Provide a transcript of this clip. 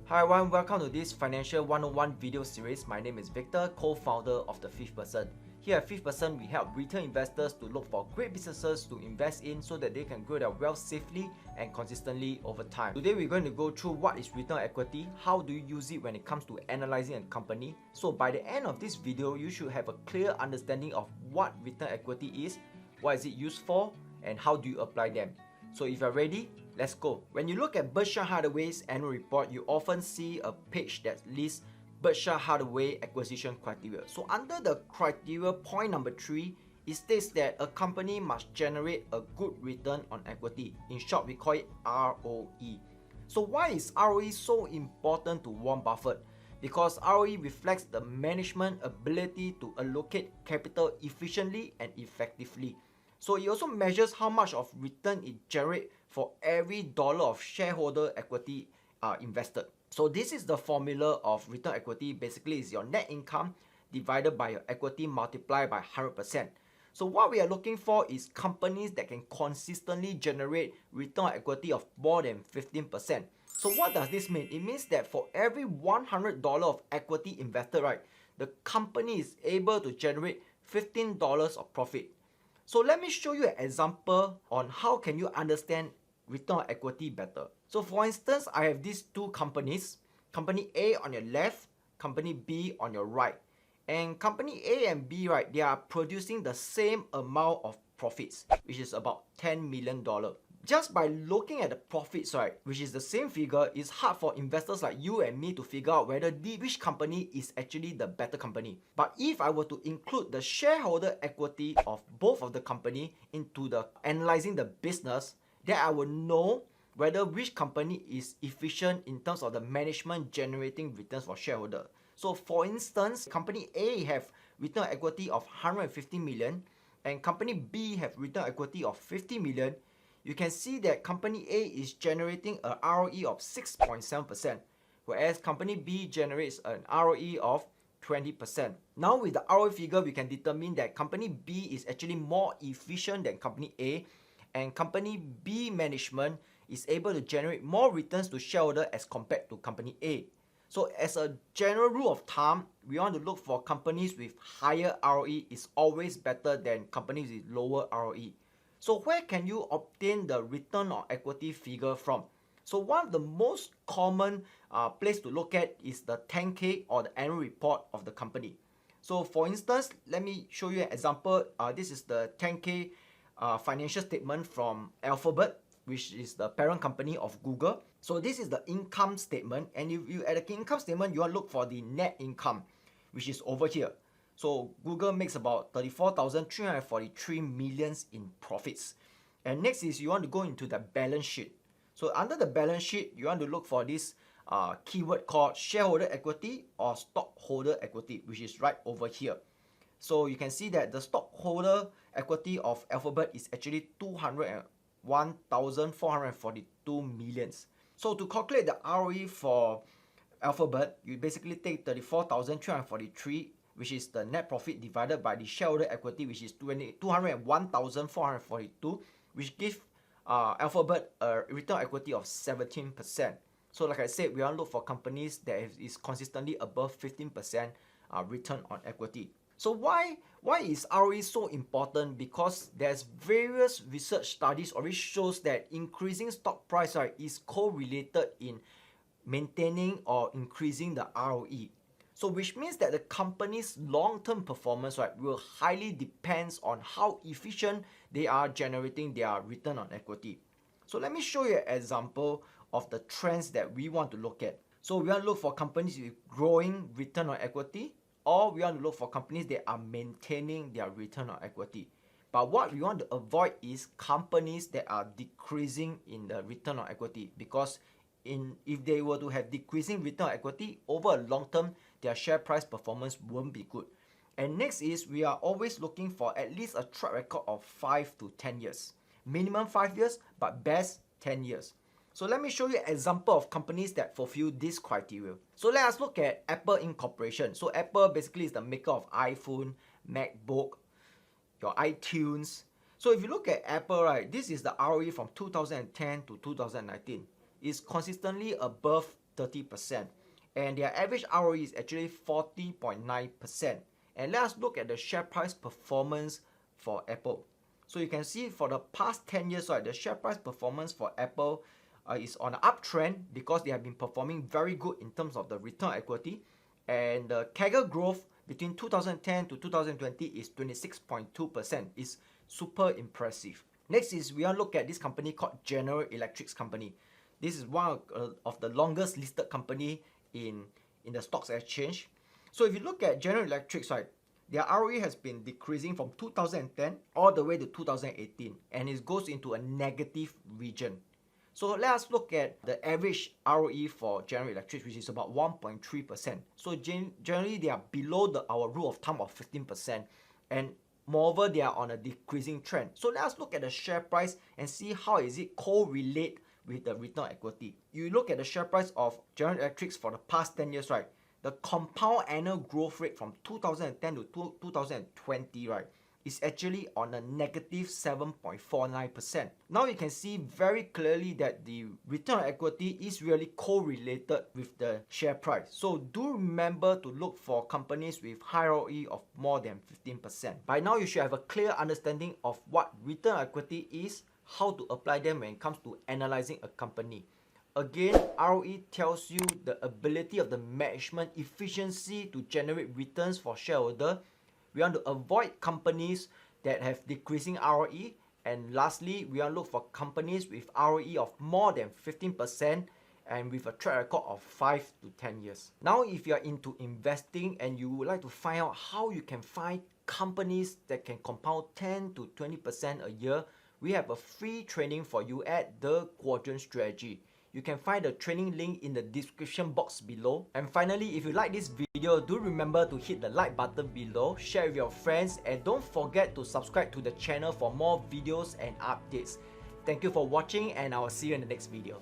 Hi everyone, welcome to this Financial 101 video series. My name is Victor, co-founder of The Fifth Person. Here at Fifth Person, we help retail investors to look for great businesses to invest in so that they can grow their wealth safely and consistently over time. Today we're going to go through what is return on equity, how do you use it when it comes to analyzing a company. So by the end of this video, you should have a clear understanding of what return on equity is, what is it used for, and how do you apply them. So if you're ready, let's go. When you look at Berkshire Hathaway's annual report, you often see a page that lists Berkshire Hathaway acquisition criteria. So under the criteria point number 3, it states that a company must generate a good return on equity. In short, we call it ROE. So why is ROE so important to Warren Buffett? Because ROE reflects the management ability to allocate capital efficiently and effectively. So it also measures how much of return it generates for every dollar of shareholder equity invested. So this is the formula of return equity. Basically, is your net income divided by your equity multiplied by 100%. So what we are looking for is companies that can consistently generate return on equity of more than 15%. So what does this mean? It means that for every $100 of equity invested, right, the company is able to generate $15 of profit. So let me show you an example on how can you understand return on equity better. So for instance, I have these two companies, company A on your left, company B on your right. And company A and B, right, they are producing the same amount of profits, which is about $10 million. Just by looking at the profits, right, which is the same figure, it's hard for investors like you and me to figure out whether which company is actually the better company. But if I were to include the shareholder equity of both of the company into the analyzing the business, then I will know whether which company is efficient in terms of the management generating returns for shareholder. So for instance, company A have return on equity of 150 million and company B have return on equity of 50 million. You can see that company A is generating a ROE of 6.7%, whereas company B generates an ROE of 20%. Now with the ROE figure, we can determine that company B is actually more efficient than company A, and company B management is able to generate more returns to shareholder as compared to company A. So as a general rule of thumb, we want to look for companies with higher ROE is always better than companies with lower ROE. So where can you obtain the return on equity figure from? So one of the most common place to look at is the 10K or the annual report of the company. So for instance, let me show you an example. This is the 10K financial statement from Alphabet, which is the parent company of Google. So this is the income statement, and if you at the income statement, you want to look for the net income, which is over here. So Google makes about 34,343 millions in profits. And next is you want to go into the balance sheet. So under the balance sheet, you want to look for this keyword called shareholder equity or stockholder equity, which is right over here. So you can see that the stockholder equity of Alphabet is actually 201,442 millions. So to calculate the ROE for Alphabet, you basically take 34,343, which is the net profit divided by the shareholder equity, which is 201,442, which gives Alphabet a return on equity of 17%. So like I said, we want to look for companies that is consistently above 15% return on equity. So why is ROE so important? Because there's various research studies already shows that increasing stock price, right, is correlated in maintaining or increasing the ROE. So which means that the company's long-term performance, right, will highly depends on how efficient they are generating their return on equity. So let me show you an example of the trends that we want to look at. So we want to look for companies with growing return on equity, or we want to look for companies that are maintaining their return on equity. But what we want to avoid is companies that are decreasing in the return on equity, because if they were to have decreasing return on equity over a long term, their share price performance won't be good. And next is we are always looking for at least a track record of 5 to 10 years. Minimum 5 years, but best 10 years. So let me show you an example of companies that fulfill this criteria. So let us look at Apple Incorporation. So Apple basically is the maker of iPhone, MacBook, your iTunes. So if you look at Apple, right, this is the ROE from 2010 to 2019. It's consistently above 30%. And their average ROE is actually 40.9%. And let us look at the share price performance for Apple. So you can see for the past 10 years, right, the share price performance for Apple is on an uptrend because they have been performing very good in terms of the return on equity. And the CAGR growth between 2010 to 2020 is 26.2%. It's super impressive. Next is we want to look at this company called General Electric's company. This is one of the longest listed company in the stocks exchange. So if you look at General Electric's, right, their ROE has been decreasing from 2010 all the way to 2018, and it goes into a negative region. So let us look at the average ROE for General Electric, which is about 1.3%. So generally they are below our rule of thumb of 15%, and moreover they are on a decreasing trend. So let us look at the share price and see how is it correlate with the return on equity. You look at the share price of General Electric for the past 10 years, right? The compound annual growth rate from 2010 to 2020, right, is actually on a negative 7.49%. Now you can see very clearly that the return on equity is really correlated with the share price. So do remember to look for companies with high ROE of more than 15%. By now you should have a clear understanding of what return on equity is, how to apply them when it comes to analyzing a company. Again, ROE tells you the ability of the management efficiency to generate returns for shareholder. We want to avoid companies that have decreasing ROE. And lastly, we want to look for companies with ROE of more than 15% and with a track record of 5 to 10 years. Now, if you are into investing and you would like to find out how you can find companies that can compound 10 to 20% a year, we have a free training for you at The Quadrant Strategy. You can find the training link in the description box below. And finally, if you like this video, do remember to hit the like button below, share with your friends, and don't forget to subscribe to the channel for more videos and updates. Thank you for watching, and I will see you in the next video.